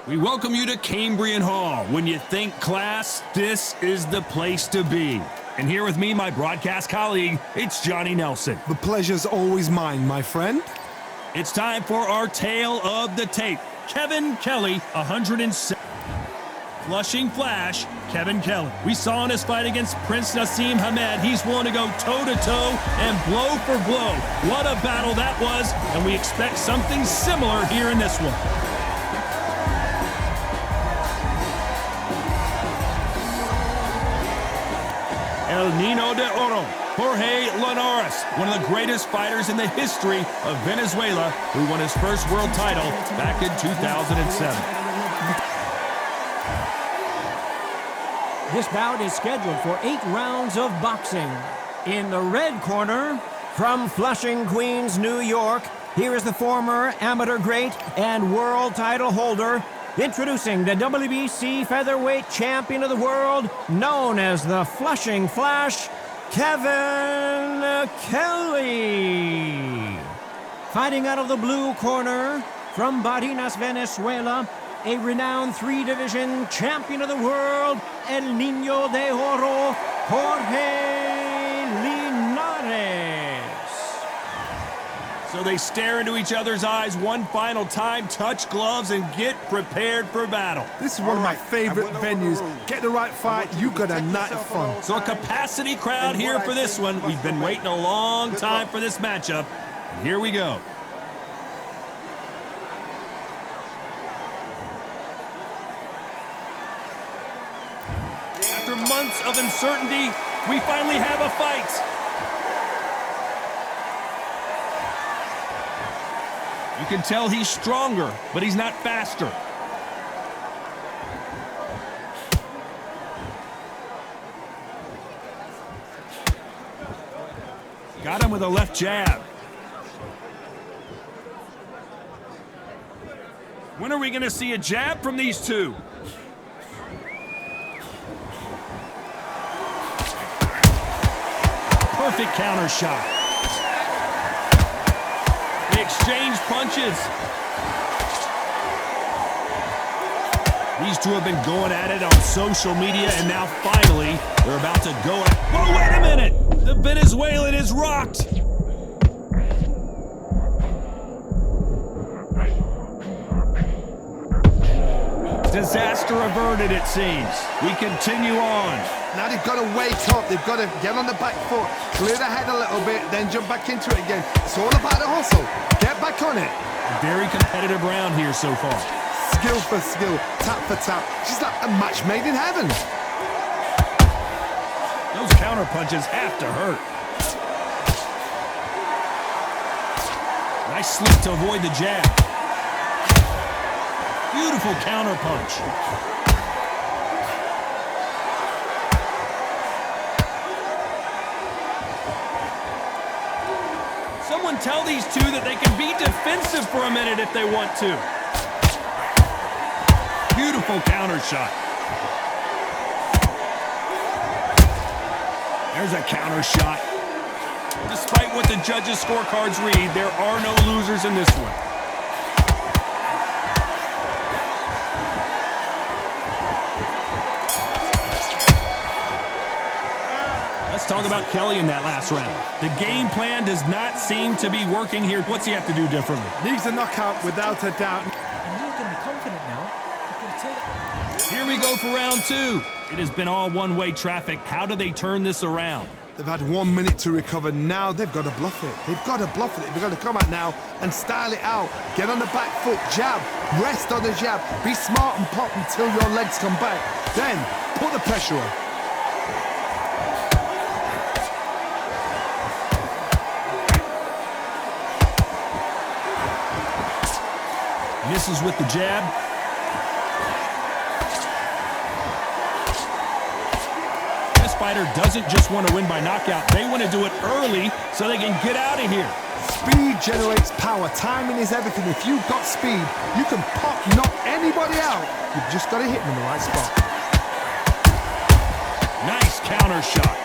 We welcome you to Cambrian Hall. When you think class, this is the place to be. And here with me, my broadcast colleague, it's Johnny Nelson. The pleasure's always mine, my friend. It's time for our tale of the tape. Kevin Kelly, 107. Flushing Flash, Kevin Kelly. We saw in his fight against Prince Nassim Hamed, he's willing to go toe-to-toe and blow for blow. What a battle that was, and we expect something similar here in this one. El Nino de Oro, Jorge Linares, one of the greatest fighters in the history of Venezuela, who won his first world title back in 2007. This bout is scheduled for 8 rounds of boxing. In the red corner, from Flushing, Queens, New York, here is the former amateur great and world title holder, introducing the WBC featherweight champion of the world, known as the Flushing Flash, Kevin Kelly. Fighting out of the blue corner, from Barinas, Venezuela, a renowned 3-division champion of the world, El Nino de Oro, Jorge Linares. So they stare into each other's eyes one final time, touch gloves, and get prepared for battle. This is one of my favorite venues. Get the right fight, you got a night of fun. So a capacity crowd here for this one. We've been waiting a long time for this matchup. And here we go. After months of uncertainty, we finally have a fight. You can tell he's stronger, but he's not faster. Got him with a left jab. When are we going to see a jab from these two? Perfect counter shot. They exchange punches. These two have been going at it on social media, and now finally they're about to go at... Whoa, wait a minute! The Venezuelan is rocked! Disaster averted, it seems. We continue on. Now they've got to wake up. They've got to get on the back foot, clear the head a little bit, then jump back into it again. It's all about the hustle. Get back on it. Very competitive round here so far. Skill for skill, tap for tap. She's like a match made in heaven. Those counter punches have to hurt. Nice slip to avoid the jab. Beautiful counter punch. Someone tell these two that they can be defensive for a minute if they want to. Beautiful counter shot. There's a counter shot. Despite what the judges' scorecards read, there are no losers in this one. Let's talk about Kelly in that last round. The game plan does not seem to be working here. What's he have to do differently? Needs a knockout without a doubt. And he's going to be confident now. Here we go for round 2. It has been all one-way traffic. How do they turn this around? They've had 1 minute to recover. Now they've got to bluff it. They've got to bluff it. They've got to come out now and style it out. Get on the back foot, jab, rest on the jab. Be smart and pop until your legs come back. Then put the pressure on. Misses with the jab. This fighter doesn't just want to win by knockout. They want to do it early so they can get out of here. Speed generates power. Timing is everything. If you've got speed, you can pop, knock anybody out. You've just got to hit them in the right spot. Nice counter shot.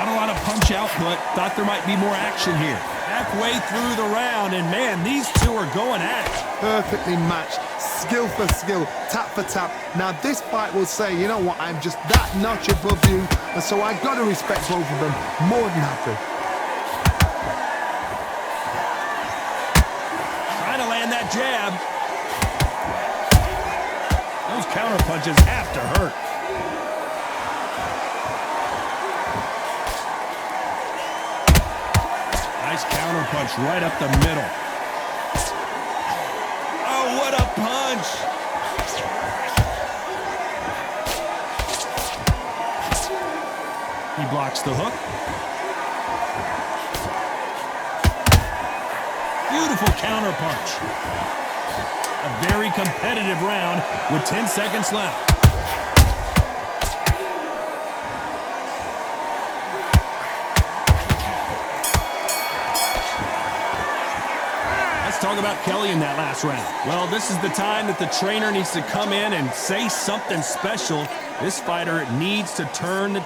Not a lot of punch output. Thought there might be more action here. Halfway through the round, and man, these two are going at it. Perfectly matched, skill for skill, tap for tap. Now this fight will say, you know what, I'm just that notch above you, and so I got to respect both of them more than happy. Trying to land that jab. Those counter punches have to hurt. Nice counter punch right up the middle. Oh, what a punch! He blocks the hook. Beautiful counter punch. A very competitive round with 10 seconds left. Talk about Kelly in that last round. Well, this is the time that the trainer needs to come in and say something special. This fighter needs to turn the...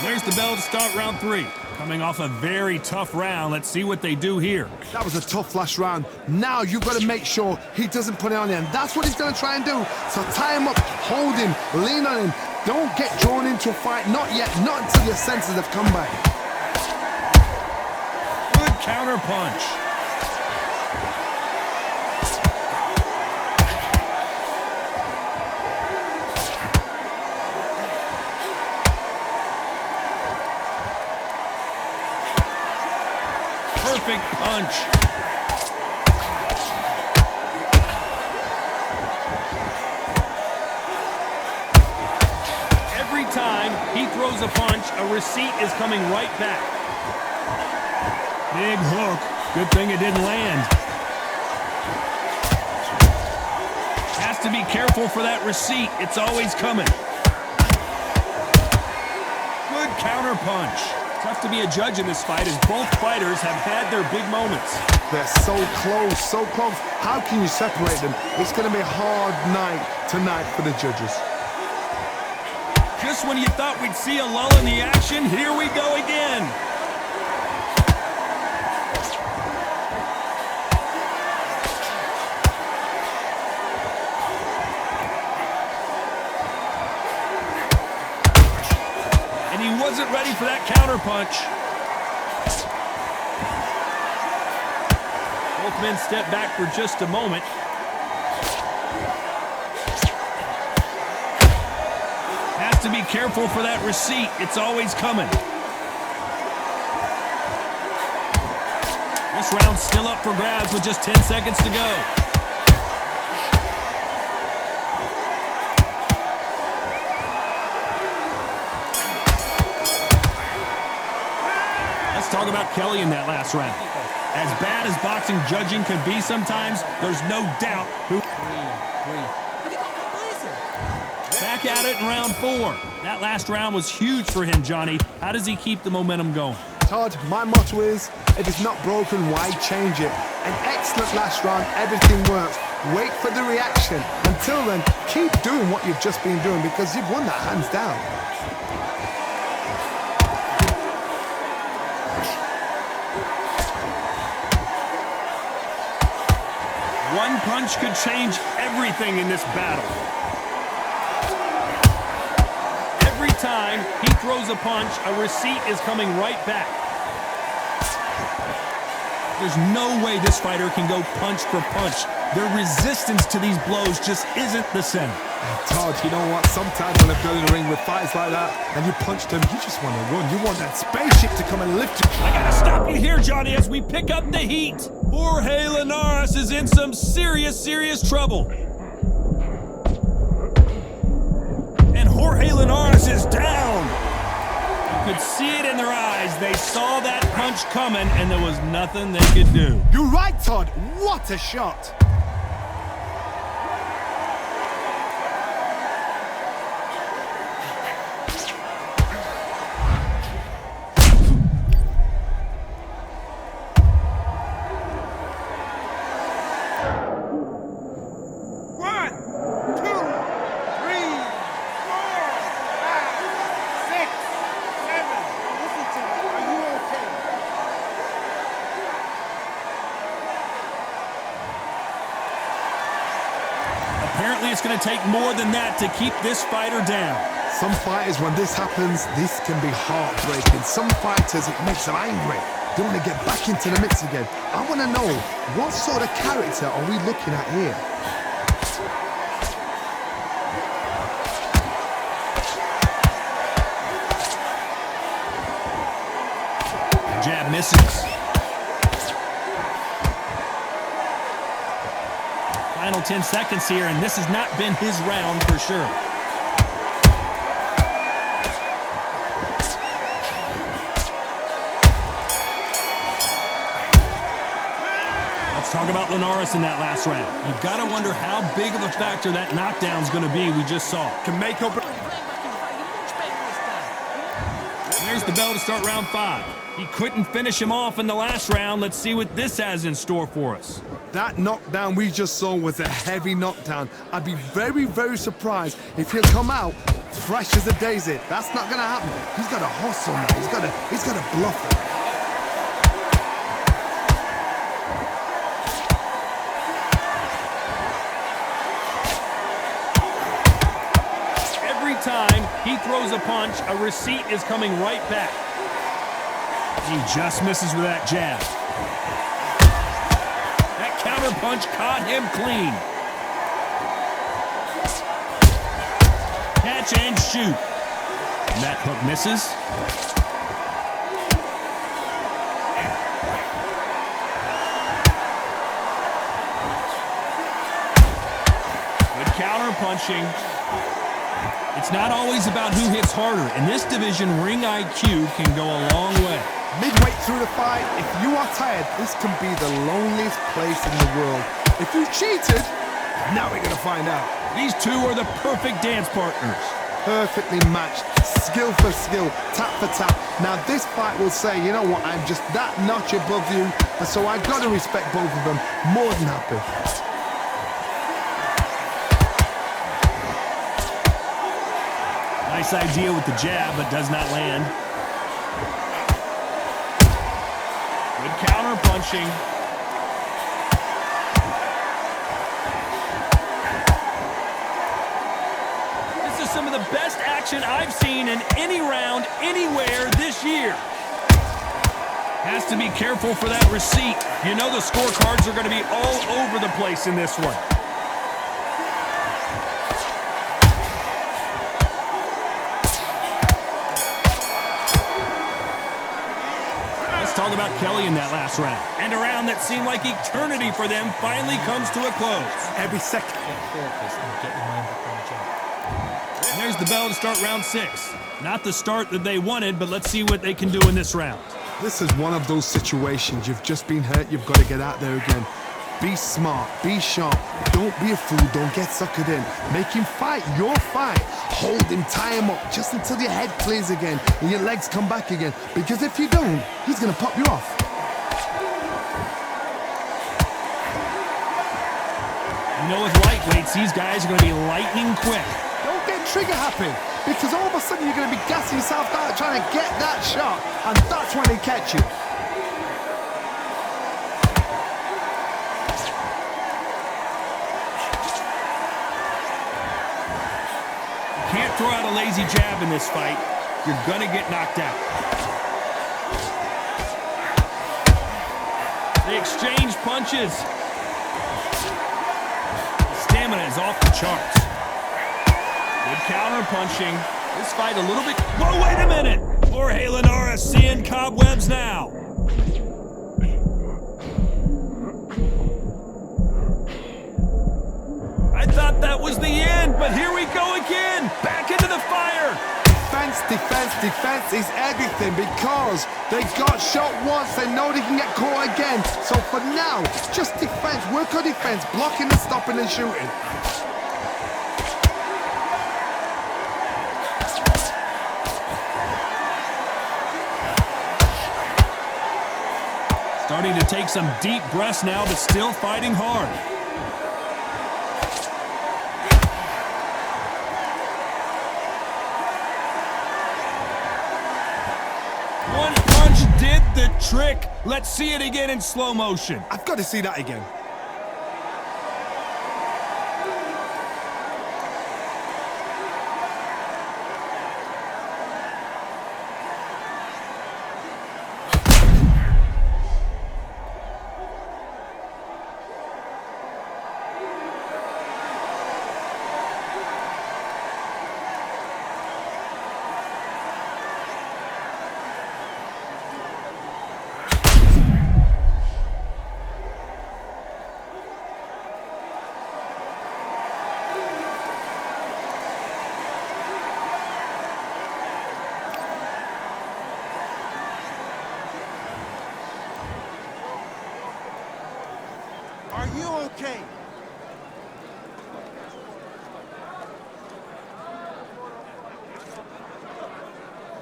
There's the bell to start round 3. Coming off a very tough round. Let's see what they do here. That was a tough last round. Now you've got to make sure he doesn't put it on you, and that's what he's going to try and do. So tie him up, hold him, lean on him. Don't get drawn into a fight. Not yet. Not until your senses have come back. Counter punch. Perfect punch. Every time he throws a punch, a receipt is coming right back. Big hook. Good thing it didn't land. Has to be careful for that receipt. It's always coming. Good counter punch. Tough to be a judge in this fight as both fighters have had their big moments. They're so close, so close. How can you separate them? It's going to be a hard night tonight for the judges. Just when you thought we'd see a lull in the action, here we go again. Wasn't ready for that counter punch. Both men step back for just a moment. Has to be careful for that receipt. It's always coming. This round's still up for grabs with just 10 seconds to go. Talk about Kelly in that last round. As bad as boxing judging can be sometimes, there's no doubt who... Back at it in round 4. That last round was huge for him, Johnny. How does he keep the momentum going? Todd, my motto is, if it's not broken, why change it? An excellent last round, everything works. Wait for the reaction. Until then, keep doing what you've just been doing because you've won that hands down. One punch could change everything in this battle. Every time he throws a punch, a receipt is coming right back. There's no way this fighter can go punch for punch. Their resistance to these blows just isn't the same. Todd, you know what? Sometimes when I've gone in the ring with fights like that and you punch them, you just want to run. You want that spaceship to come and lift you. I gotta stop you here, Johnny, as we pick up the heat. Jorge Linares is in some serious trouble. And Jorge Linares is down. You could see it in their eyes. They saw that punch coming, and there was nothing they could do. You're right, Todd. What a shot. take more than that to keep this fighter down. Some fighters, when this happens, this can be heartbreaking. Some fighters, it makes them angry. They want to get back into the mix again. I want to know, what sort of character are we looking at here? Jab misses. Final 10 seconds here, and this has not been his round for sure. Let's talk about Linares in that last round. You've got to wonder how big of a factor that knockdown's going to be we just saw. Can make up. There's the bell to start round 5. He couldn't finish him off in the last round. Let's see what this has in store for us. That knockdown we just saw was a heavy knockdown. I'd be very, very surprised if he'll come out fresh as a daisy. That's not going to happen. He's got to hustle now. He's got to bluff it. Every time he throws a punch, a receipt is coming right back. He just misses with that jab. That counter punch caught him clean. Catch and shoot. And that hook misses. Good counter punching. It's not always about who hits harder. In this division, ring IQ can go a long way. Midway through the fight, if you are tired, this can be the loneliest place in the world. If you cheated, now we're going to find out. These two are the perfect dance partners. Perfectly matched, skill for skill, tap for tap. Now this fight will say, you know what, I'm just that notch above you, and so I've got to respect both of them. More than happy. Nice idea with the jab, but does not land. Good counter punching. This is some of the best action I've seen in any round, anywhere this year. Has to be careful for that receipt. You know the scorecards are going to be all over the place in this one. Talk about Kelly in that last round. And a round that seemed like eternity for them finally comes to a close. Every second. And there's the bell to start round 6. Not the start that they wanted, but let's see what they can do in this round. This is one of those situations. You've just been hurt. You've got to get out there again. Be smart. Be sharp. Don't be a fool. Don't get suckered in. Make him fight your fight. Hold him, tie him up, just until your head clears again and your legs come back again. Because if you don't, he's going to pop you off. You know, with lightweights, these guys are going to be lightning quick. Don't get trigger happy, because all of a sudden you're going to be gassing yourself out trying to get that shot, and that's when they catch you. Can't throw out a lazy jab in this fight. You're gonna get knocked out. They exchange punches. Stamina is off the charts. Good counter punching. This fight a little bit... Whoa, wait a minute! Jorge Linares seeing cobwebs now. I thought that was the end, but here we go again. Back into the fire. Defense, defense, defense is everything, because they got shot once, they know they can get caught again. So for now, just defense, work on defense, blocking and stopping and shooting. Starting to take some deep breaths now, but still fighting hard. One punch did the trick. Let's see it again in slow motion. I've got to see that again. Are you okay?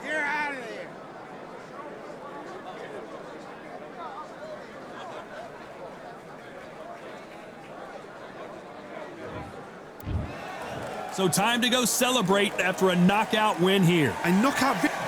You're out of there. So time to go celebrate after a knockout win here. A knockout victory.